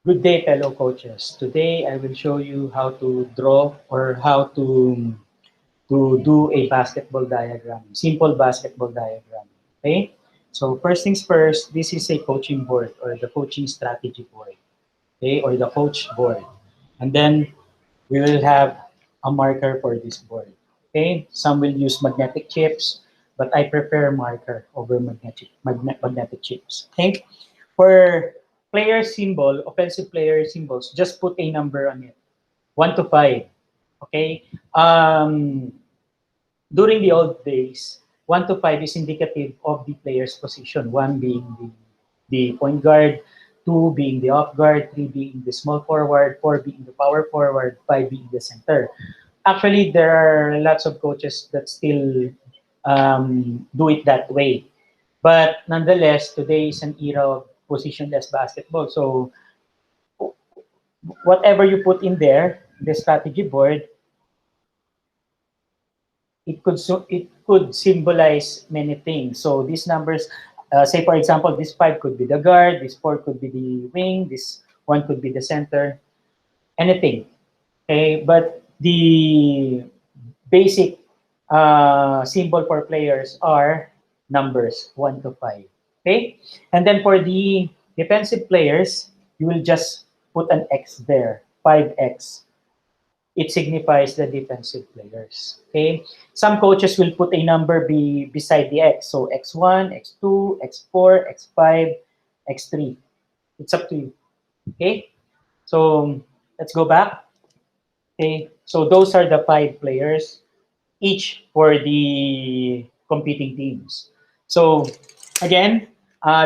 Good day, fellow coaches. Today, I will show you how to draw or how to do a basketball diagram, simple basketball diagram. Okay? So first things first, this is a coaching board or the coaching strategy board, okay, or the coach board. And then we will have a marker for this board. Okay? Some will use magnetic chips, but I prefer marker over magnetic chips. Okay? For player symbol, offensive player symbols, just put a number on it. 1 to 5. Okay? During the old days, 1 to 5 is indicative of the player's position. 1 being the point guard, 2 being the off guard, 3 being the small forward, 4 being the power forward, 5 being the center. Actually, there are lots of coaches that still do it that way. But nonetheless, today is an era of positionless basketball. So whatever you put in there, the strategy board, it could symbolize many things. So these numbers, say for example, this 5 could be the guard, this 4 could be the wing, this 1 could be the center, anything. Okay, but the basic symbol for players are numbers 1 to 5. Okay, and then for the defensive players, you will just put an X there, 5X. It signifies the defensive players. Okay, some coaches will put a number beside the X, so X1, X2, X4, X5, X3. It's up to you. Okay, so let's go back. Okay, so those are the 5 players, each for the competing teams. So again,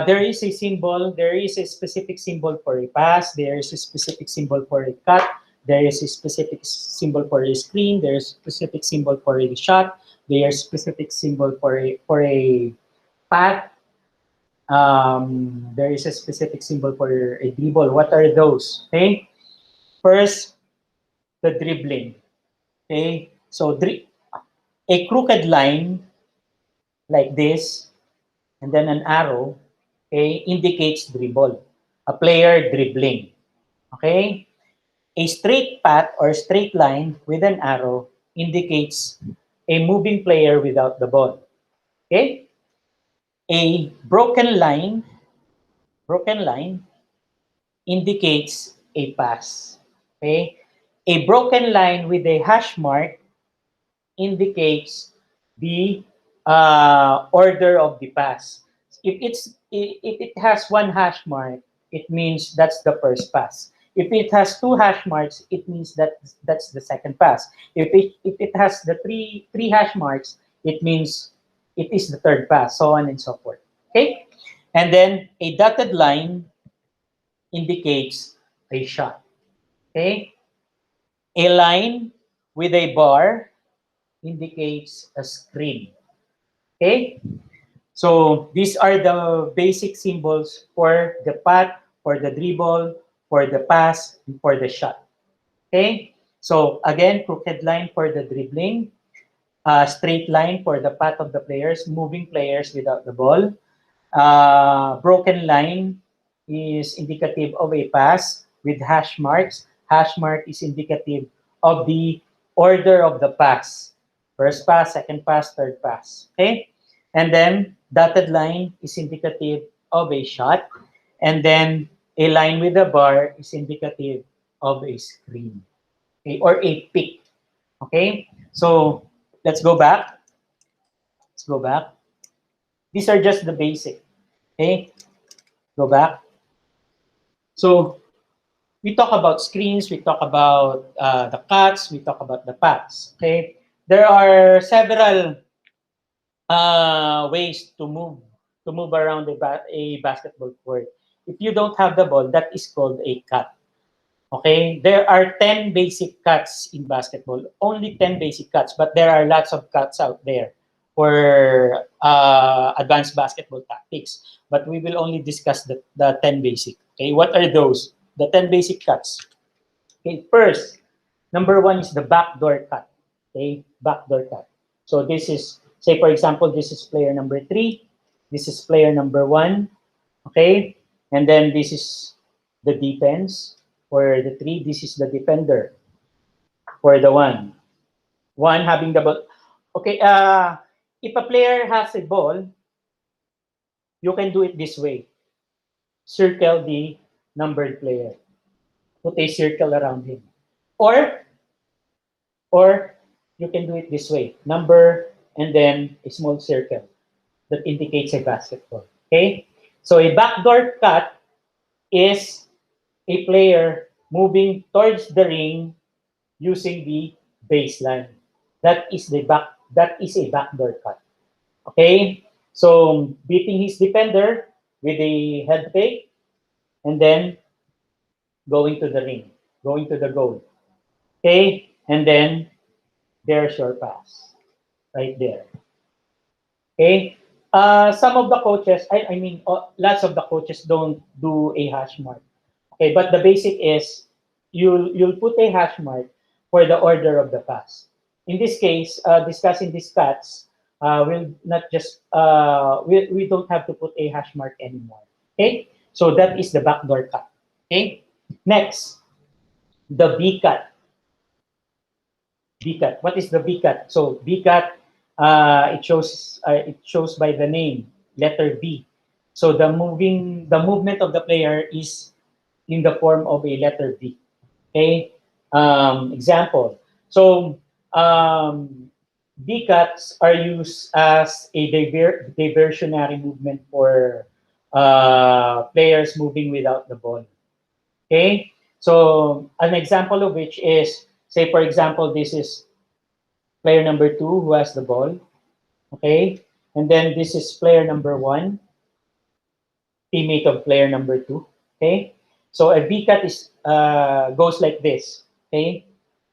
there is a symbol, there is a specific symbol for a pass, there is a specific symbol for a cut, there is a specific symbol for a screen, there is a specific symbol for a shot, there is a specific symbol for a path, there is a specific symbol for a dribble. What are those? Okay, first, the dribbling. Okay, so a crooked line like this, and then an arrow, okay, indicates dribble, a player dribbling. Okay, a straight path or straight line with an arrow indicates a moving player without the ball. Okay, a broken line indicates a pass. Okay, a broken line with a hash mark indicates the order of the pass. If it has one hash mark, it means that's the first pass. If it has two hash marks, it means that that's the second pass. If it has the three hash marks, it means it is the third pass, so on and so forth. Okay, and then a dotted line indicates a shot. Okay, a line with a bar indicates a screen. Okay, so these are the basic symbols for the path, for the dribble, for the pass, and for the shot. Okay, so again, crooked line for the dribbling, straight line for the path of the players, moving players without the ball. Broken line is indicative of a pass with hash marks. Hash mark is indicative of the order of the pass. First pass, second pass, third pass. Okay? And then dotted line is indicative of a shot. And then a line with a bar is indicative of a screen. Okay? Or a pick. Okay? So let's go back. Let's go back. These are just the basic. Okay? Go back. So we talk about screens, we talk about the cuts, we talk about the paths. Okay, there are several ways to move around a basketball court. If you don't have the ball, that is called a cut. Okay, there are 10 basic cuts in basketball, only 10 basic cuts, but there are lots of cuts out there for advanced basketball tactics. But we will only discuss the 10 basic. Okay, what are those? The 10 basic cuts. Okay, first, number one is the backdoor cut. Okay, backdoor cut. So this is, say for example, this is player number 3. This is player number 1. Okay, and then this is the defense. For the 3, this is the defender. For the 1, 1 having the ball. Okay, if a player has a ball, you can do it this way. Circle the numbered player. Put a circle around him. Or, or you can do it this way. Number and then a small circle that indicates a basketball. Okay? So a backdoor cut is a player moving towards the ring using the baseline. That is a backdoor cut. Okay? So beating his defender with a head fake and then going to the ring, going to the goal. Okay? And then there's your pass right there. Okay? Some of the coaches, I mean, lots of the coaches don't do a hash mark. Okay, but the basic is you'll put a hash mark for the order of the pass. In this case, discussing these cuts, we'll not just we don't have to put a hash mark anymore. Okay, so that is the backdoor cut. Okay, next, the B cut. B cut. What is the B cut? So B cut, it shows by the name, letter B. So the movement of the player is in the form of a letter B. Okay. Example. So B cuts are used as a diversionary movement for players moving without the ball. Okay. So an example of which is, say for example, this is player number 2 who has the ball. Okay. And then this is player number 1, teammate of player number 2. Okay. So a V cut is goes like this. Okay.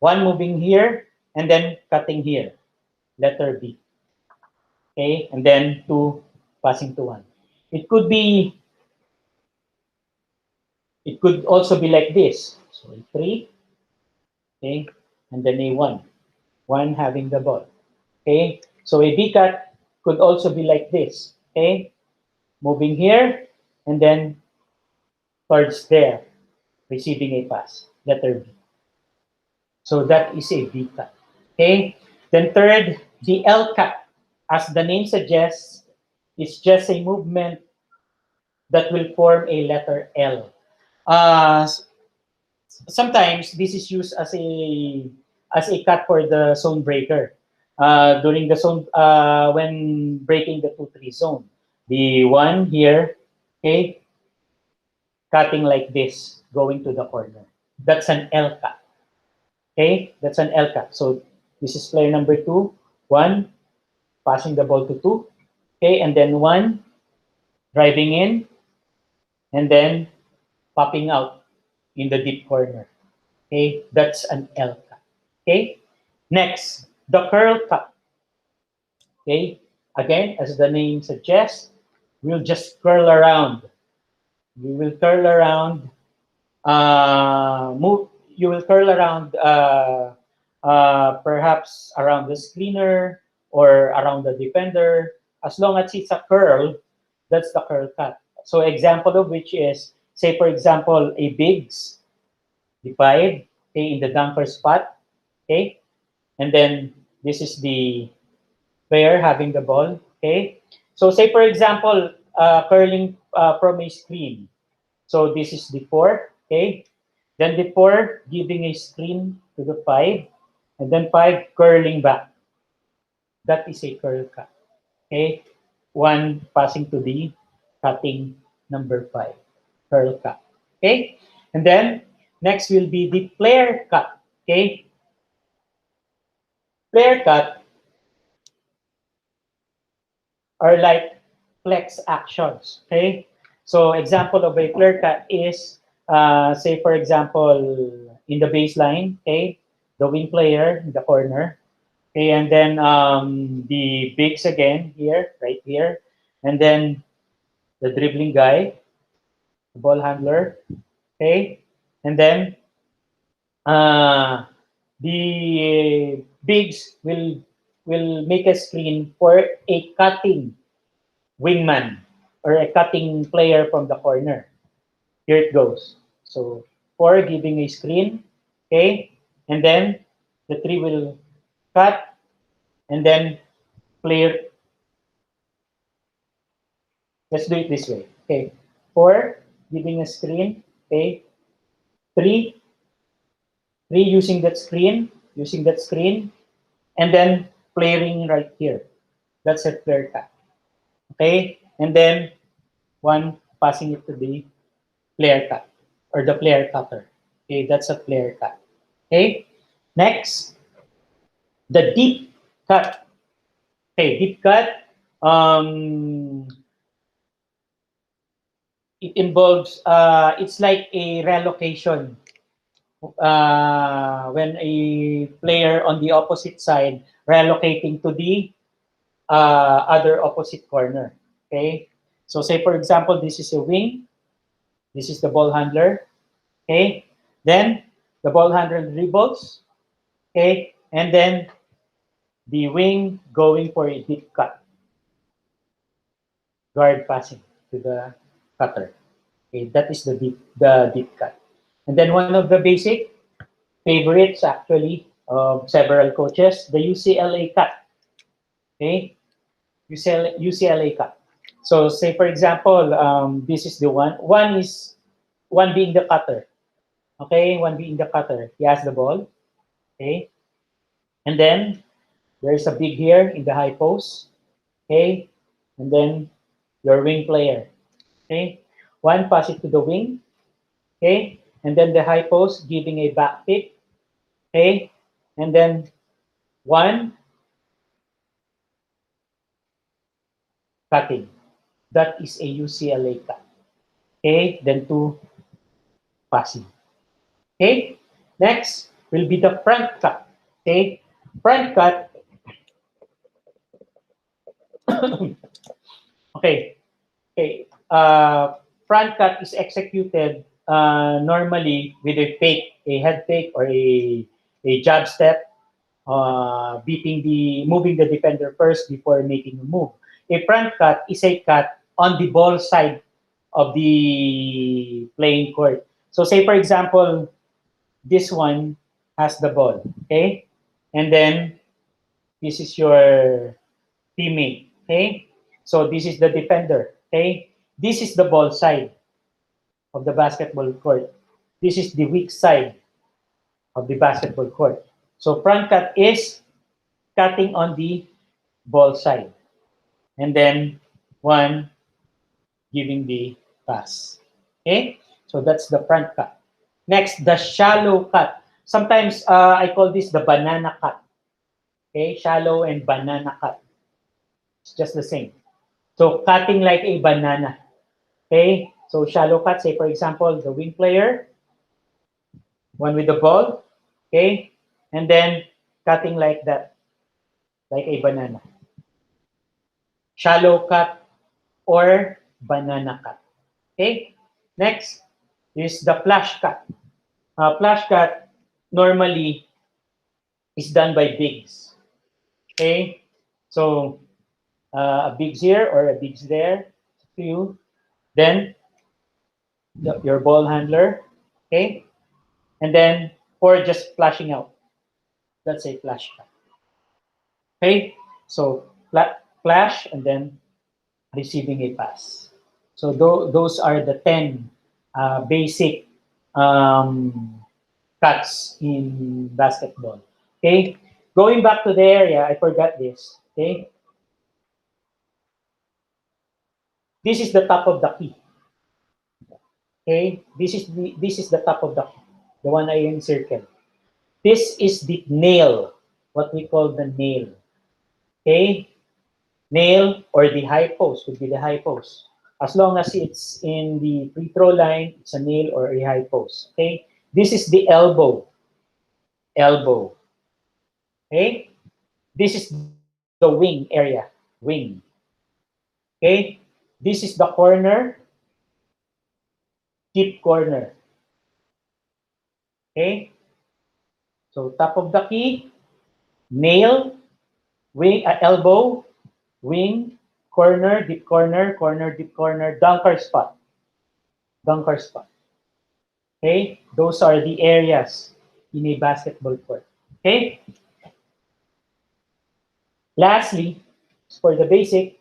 1 moving here and then cutting here. Letter B. Okay. And then 2 passing to 1. It could also be like this. So a 3. Okay. And then a 1. 1 having the ball. Okay. So a V cut could also be like this. Okay. Moving here and then towards there, receiving a pass. Letter B. So that is a V cut. Okay. Then third, the L cut. As the name suggests, it's just a movement that will form a letter L. Sometimes this is used as a cut for the zone breaker. During the zone, when breaking the 2-3 zone. The 1 here, okay, cutting like this, going to the corner. That's an L cut. Okay, that's an L cut. So this is player number 2, 1, passing the ball to 2. Okay, and then 1, driving in, and then popping out in the deep corner. Okay, that's an L cut. Okay, next, the curl cut. Okay, again, as the name suggests, we'll just curl around. We will curl around, you will curl around perhaps around the screener or around the defender. As long as it's a curl, that's the curl cut. So example of which is, say for example, a bigs, the 5, okay, in the dunker spot, okay? And then this is the player having the ball, okay? So say for example, curling from a screen. So this is the 4, okay? Then the 4 giving a screen to the 5, and then 5 curling back. That is a curl cut, okay? 1 passing to the cutting number 5, curl cut, okay? And then next will be the player cut, okay? Player cut are like flex actions, okay? So example of a player cut is, say for example, in the baseline, okay? The wing player in the corner, okay? And then the bigs again here, right here. And then the dribbling guy, the ball handler, okay? And then the bigs will make a screen for a cutting wingman or a cutting player from the corner. Here it goes. So 4 giving a screen, okay? And then the 3 will cut, and then player, let's do it this way, okay? 4 giving a screen, okay? 3, 3 using that screen, and then playing right here. That's a player cut, okay? And then 1 passing it to the player cut or the player cutter. Okay, that's a player cut. Okay, next, the deep cut. Okay, deep cut. It involves, it's like a relocation. When a player on the opposite side relocating to the other opposite corner. Okay, so say for example, this is a wing. This is the ball handler. Okay, then the ball handler dribbles. Okay, and then the wing going for a deep cut, guard passing to the cutter. Okay, that is the deep cut. And then one of the basic favorites actually of several coaches, the UCLA cut. Okay, UCLA cut. So say for example, this is the one. One being the cutter. Okay, one being the cutter. He has the ball. Okay, and then there's a big here in the high post. Okay, and then your wing player. Okay, one pass it to the wing. Okay, and then the high post giving a back pick. Okay, and then one cutting. That is a UCLA cut. Okay, then two passing. Okay, next will be the front cut. Okay, front cut. Okay, okay. Front cut is executed normally with a fake, a head fake, or a jab step, moving the defender first before making a move. A front cut is a cut on the ball side of the playing court. So say for example, this one has the ball, okay? And then this is your teammate, okay? So this is the defender, okay? This is the ball side of the basketball court. This is the weak side of the basketball court. So front cut is cutting on the ball side. And then one giving the pass. Okay? So that's the front cut. Next, the shallow cut. Sometimes I call this the banana cut. Okay? Shallow and banana cut. It's just the same. So cutting like a banana. Okay? So shallow cut, say for example, the wing player, one with the ball. Okay? And then cutting like that, like a banana. Shallow cut or banana cut. Okay? Next is the flash cut. Flash cut normally is done by bigs. Okay? So a bigs here or a bigs there to you. Then your ball handler. Okay? And then for just flashing out. That's a flash cut. Okay? So flash and then receiving a pass. So those are the 10 basic cuts in basketball. Okay, going back to the area, I forgot this. Okay, this is the top of the key. Okay, this is the top of the key, the one I encircled. This is the nail, what we call the nail. Okay, nail or the high post would be the high post. As long as it's in the free throw line, it's a nail or a high post. Okay, this is the elbow. Elbow. Okay, this is the wing area. Wing. Okay, this is the corner. Deep corner. Okay, so top of the key, nail, wing, elbow, wing, corner, deep corner, corner, deep corner, dunker spot. Dunker spot. Okay, those are the areas in a basketball court. Okay, lastly, for the basic,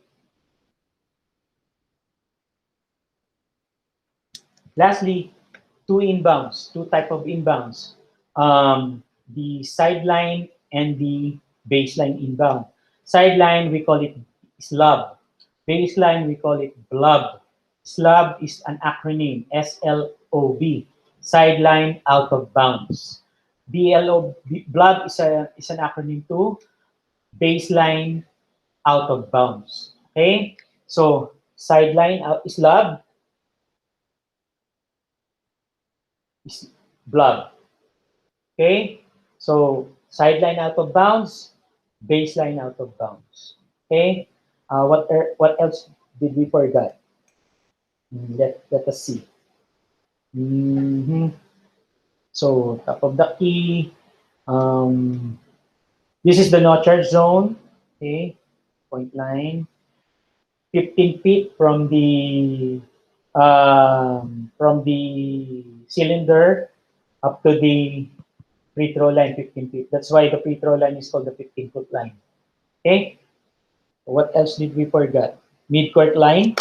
lastly, two type of inbounds. The sideline and the baseline inbound. Sideline, we call it slub. Baseline, we call it blub. Slub is an acronym, SLOB. Sideline, out of bounds. Blub is an acronym too. Baseline, out of bounds. Okay? So, sideline, slub, is blub. Okay? So, sideline out of bounds, baseline out of bounds. Okay? What else did we forget? Let us see. Mhm. So, top of the key. Um, this is the no charge zone. Okay? Point line. 15 feet from the cylinder up to the free throw line, 15 feet. That's why the free throw line is called the 15-foot line. Okay? What else did we forget? Mid-court line.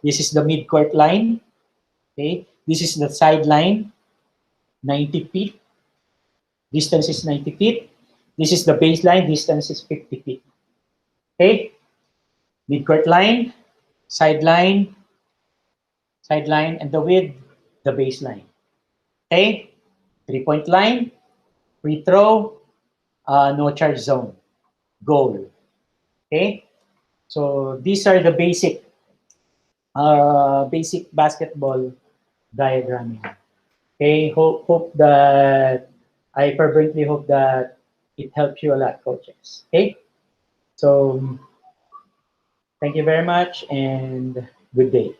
This is the mid-court line. Okay? This is the sideline, 90 feet. Distance is 90 feet. This is the baseline. Distance is 50 feet. Okay? Mid-court line, sideline, sideline, and the width, the baseline. Okay? Three-point line, free throw, no charge zone, goal. Okay? So these are the basic basketball diagramming. Okay, hope that I fervently hope that it helps you a lot, coaches. Okay, so thank you very much and good day.